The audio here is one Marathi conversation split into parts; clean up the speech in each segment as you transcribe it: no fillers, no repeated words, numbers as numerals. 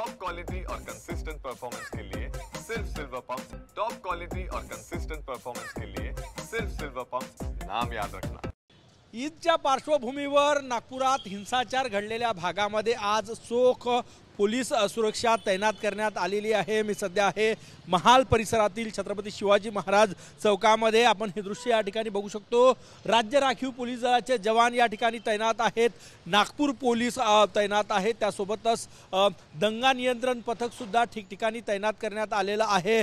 टॉप क्वालिटी और कंसिस्टेंट परफॉर्मेंस के लिए सिर्फ सिल्वर पंप। टॉप क्वालिटी और कंसिस्टेंट परफॉर्मेंस के लिए सिर्फ सिल्वर पंप, नाम याद रखना। ईदच्या पार्श्वभूमीवर नागपुरात हिंसाचार घडलेल्या भागामध्ये आज चोख पोलीस सुरक्षा तैनात करण्यात आलेली आहे। मी सध्या आहे महाल परिसरातील छत्रपती शिवाजी महाराज चौकामध्ये। आपण हे दृश्य या ठिकाणी बघू शकतो। राज्य राखीव पोलीस दलाचे जवान या ठिकाणी तैनात आहेत, नागपूर पोलीस तैनात आहेत, त्यासोबतच दंगा नियंत्रण पथक सुद्धा ठिकठिकाणी तैनात करण्यात आलेलं आहे।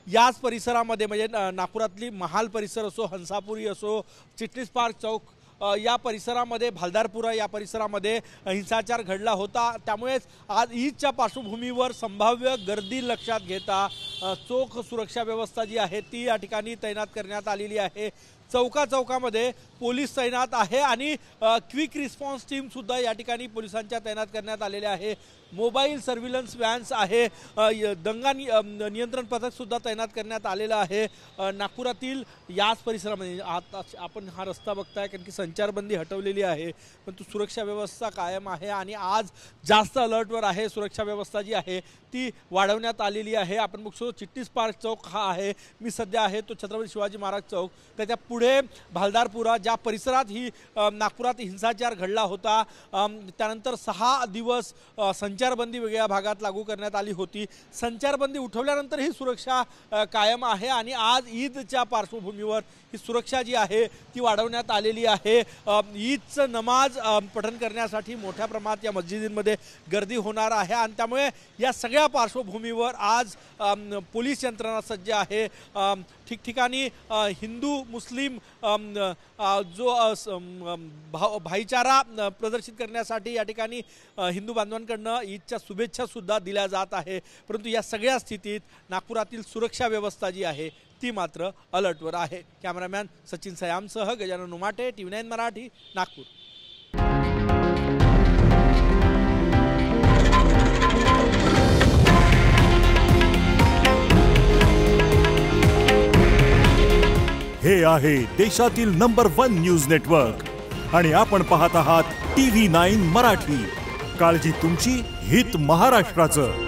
याच परिसरामध्ये म्हणजे नागपुरातली महाल परिसर असो, हंसापुरी असो, चिटणीस पार्क चौक या परिसरामध्ये, भालदारपुरा या परिसरामध्ये हिंसाचार घडला होता। त्यामुळेच आज ईदच्या पार्श्वभूमीवर संभाव्य गर्दी लक्षात घेता चोख सुरक्षा व्यवस्था जी आहे ती या ठिकाणी तैनात करण्यात आलेली आहे। चौकामध्ये पोलीस तैनात आहे आणि क्विक रिस्पॉन्स टीम सुद्धा या ठिकाणी पोलिसांच्या तैनात करण्यात आलेले आहे। मोबाईल सर्व्हिलन्स व्हॅन्स आहे, दंगा नियंत्रण पथक सुद्धा तैनात करण्यात आलेलं आहे। नागपुरातील याच परिसरामध्ये आता आपण हा रस्ता बघताय कारण की संचारबंदी हटवलेली आहे, परंतु सुरक्षा व्यवस्था कायम आहे आणि आज जास्त अलर्टवर आहे। सुरक्षा व्यवस्था जी आहे ती वाढवण्यात आलेली आहे। आपण बघतो चिटणीस पार्क चौक हा आहे, मी सध्या आहे तो छत्रपती शिवाजी महाराज चौक, त्याच्या पुढे भालदारपुरा ज्या परिसरात ही नागपुरात हिंसाचार घडला होता। त्यानंतर 6 दिवस संचारबंदी वेगळ्या भागात लागू करण्यात आली होती। संचारबंदी उठवल्यानंतर ही सुरक्षा कायम आहे आणि आज ईदच्या पार्श्वभूमीवर ही सुरक्षा जी आहे ती वाढवण्यात आलेली आहे। ईदचं नमाज पठण करण्यासाठी मोठ्या प्रमाणात या मस्जिदींमध्ये गर्दी होणार आहे आणि त्यामुळे या सगळ्या पार्श्वभूमीवर आज पोलीस यंत्रणा सज्ज आहे। ठिकठिकाणी हिंदू मुस्लिम जो भाईचारा प्रदर्शित करण्यासाठी या ठिकाणी हिंदू बांधवांकडनं ईदच्या शुभेच्छा सुद्धा दिल्या जात आहे। परंतु या सगळ्या स्थितीत नागपुरातील सुरक्षा व्यवस्था जी आहे ती मात्र अलर्टवर आहे। कॅमेरामॅन सचिन सयामसह गजानन उमाटे, TV9 मराठी, नागपूर। हे आहे देशातील नंबर 1 न्यूज नेटवर्क आणि आपण पाहत आहात TV9 मराठी। काळजी तुमची, हित महाराष्ट्राचं।